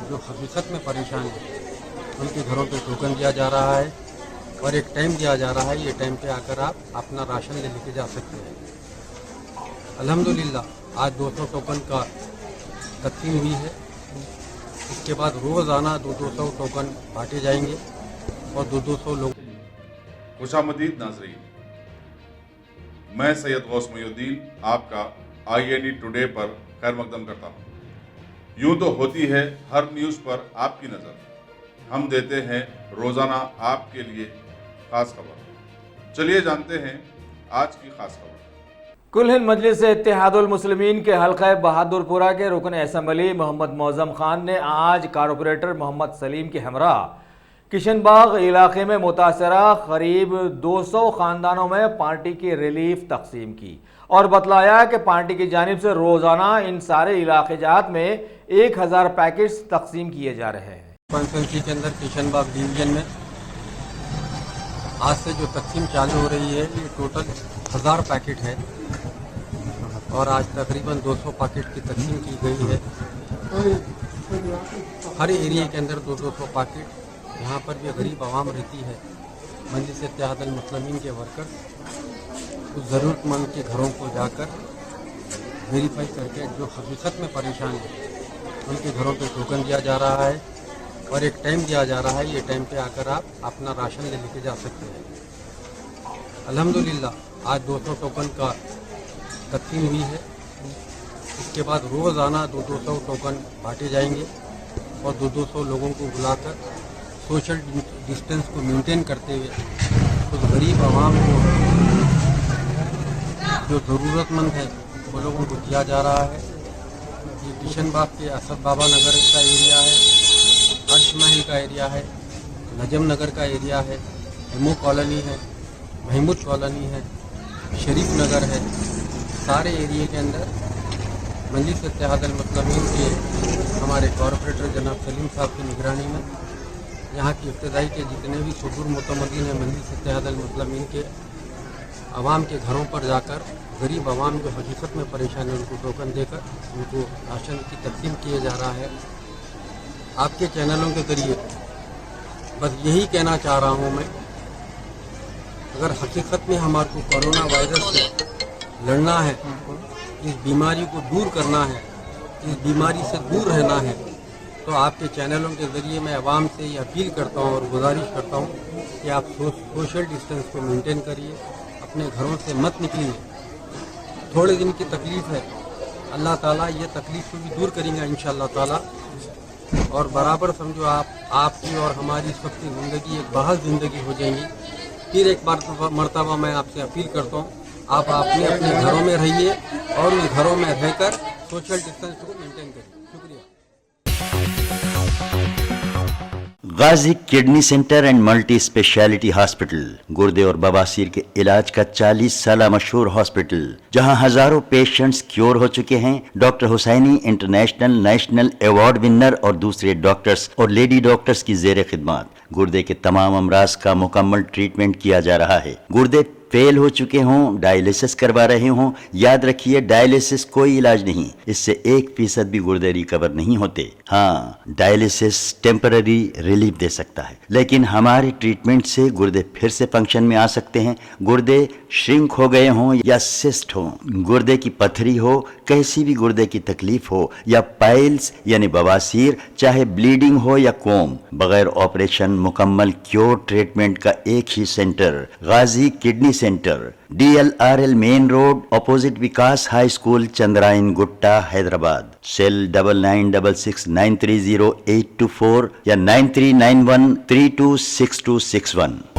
जो हकीकत में परेशान हैं उनके घरों पे टोकन दिया जा रहा है और एक टाइम दिया जा रहा है, ये टाइम पे आकर आप अपना राशन लेके जा सकते हैं। अल्हम्दुलिल्लाह आज 200 टोकन का तकसीम हुई है। इसके बाद रोज़ाना 200 टोकन बांटे जाएंगे और 200 लोग। खुशामदीद नाज़रीन, मैं सैयद गौस मुहीउद्दीन आपका INE टुडे पर खैर मकदम करता हूँ। यूँ तो होती है हर न्यूज़ पर आपकी नज़र, हम देते हैं रोज़ाना आपके लिए खास खबर। चलिए जानते हैं आज की खास खबर। कुल हिंद मजलिस इत्तेहादुल मुस्लिमीन के हल्का बहादुरपुरा के रुकन असम्बली मोहम्मद मौज़म खान ने आज कारपोरेटर मोहम्मद सलीम के हमरा किशनबाग इलाके में मुतासरा करीब 200 ख़ानदानों में पार्टी की रिलीफ तकसीम की और बतलाया कि पार्टी की जानिब से रोज़ाना इन सारे इलाके जात में 1000 पैकेट्स तकसीम किए जा रहे हैं। कॉन्स्टिट्यूंसी के अंदर किशनबाग डिवीजन में आज से जो तकसीम चालू हो रही है ये टोटल 1000 पैकेट है और आज तकरीबन 200 पैकेट की तकसीम की गई है। हर एरिया के अंदर 200 पैकेट। यहाँ पर भी गरीब आवाम रहती है। मजलिस इत्तेहादुल मुस्लिमीन के वर्कर्स उस ज़रूरतमंद के घरों को जाकर वेरीफाई करके जो हकीकत में परेशान हैं उनके घरों पे टोकन दिया जा रहा है और एक टाइम दिया जा रहा है, ये टाइम पे आकर आप अपना राशन लेके जा सकते हैं। अल्हम्दुलिल्लाह आज 200 टोकन का तकसीम हुई है। इसके बाद रोज़ाना 200 टोकन बांटे जाएंगे और 200 लोगों को बुलाकर सोशल डिस्टेंस को मेंटेन करते हुए उस गरीब आवाम को जो ज़रूरतमंद है वो लोगों को दिया जा रहा है। ये किशनबाग के असद बाबा नगर का एरिया है, अर्श महल का एरिया है, नजम नगर का एरिया है, हेमू कॉलोनी है, महमूद कॉलोनी है, शरीफ नगर है। सारे एरिए के अंदर मजलिस इत्तेहादुल मुस्लिमीन के हमारे कॉरपोरेटर जनाब सलीम साहब की निगरानी में यहाँ की इब्तदाई के जितने भी सुदूर मुतमद्दिन हैं मजलिस इत्तेहादुल मुस्लिमीन के आवाम के घरों पर जाकर गरीब आवाम जो हकीकत में परेशान है उनको टोकन देकर उनको राशन की तकसीम किए जा रहा है। आपके चैनलों के जरिए बस यही कहना चाह रहा हूँ मैं, अगर हकीकत में हमारे को कोरोना वायरस से लड़ना है, इस बीमारी को दूर करना है, इस बीमारी से दूर रहना है, तो आपके चैनलों के ज़रिए मैं आवाम से ये अपील करता हूँ और गुजारिश करता हूँ कि आप सोशल डिस्टेंस को मेंटेन करिए, अपने घरों से मत निकलिए। थोड़े दिन की तकलीफ़ है, अल्लाह ताला ये तकलीफ़ को भी दूर करेंगे इंशाअल्लाह ताला। और बराबर समझो आपकी और हमारी सबकी ज़िंदगी एक बहाल ज़िंदगी हो जाएंगी। फिर एक बार मरतबा मैं आपसे अपील करता हूँ, आप अपने घरों में रहिए और उन घरों में रहकर सोशल डिस्टेंस को मेंटेन करिए। शुक्रिया। Ghazi kidney center and multi speciality hospital गुर्दे और बवासीर के इलाज का 40 साल मशहूर हॉस्पिटल, जहां हजारों पेशेंट्स क्योर हो चुके हैं। Doctor Husaini international national award winner और दूसरे डॉक्टर्स और लेडी डॉक्टर्स की जेर खिदमत गुर्दे के तमाम अमराज का मुकम्मल ट्रीटमेंट किया जा रहा है। गुर्दे फेल हो चुके हों, डायलिसिस करवा रहे हों, याद रखिए डायलिसिस कोई इलाज नहीं, इससे 1% भी गुर्दे रिकवर नहीं होते। हाँ, डायलिसिस टेम्पररी रिलीफ दे सकता है, लेकिन हमारे ट्रीटमेंट से गुर्दे फिर से फंक्शन में आ सकते हैं। गुर्दे श्रिंक हो गए हों या सिस्ट हो, गुर्दे की पथरी हो, कैसी भी गुर्दे की तकलीफ हो या पाइल्स यानी बवासीर, चाहे ब्लीडिंग हो या कोम, बगैर ऑपरेशन मुकम्मल क्योर ट्रीटमेंट का एक ही center, Ghazi kidney center, DLRL main road, opposite Vikas high school, Chandrayangutta, Hyderabad. Cell 9966930824 या 9391326261।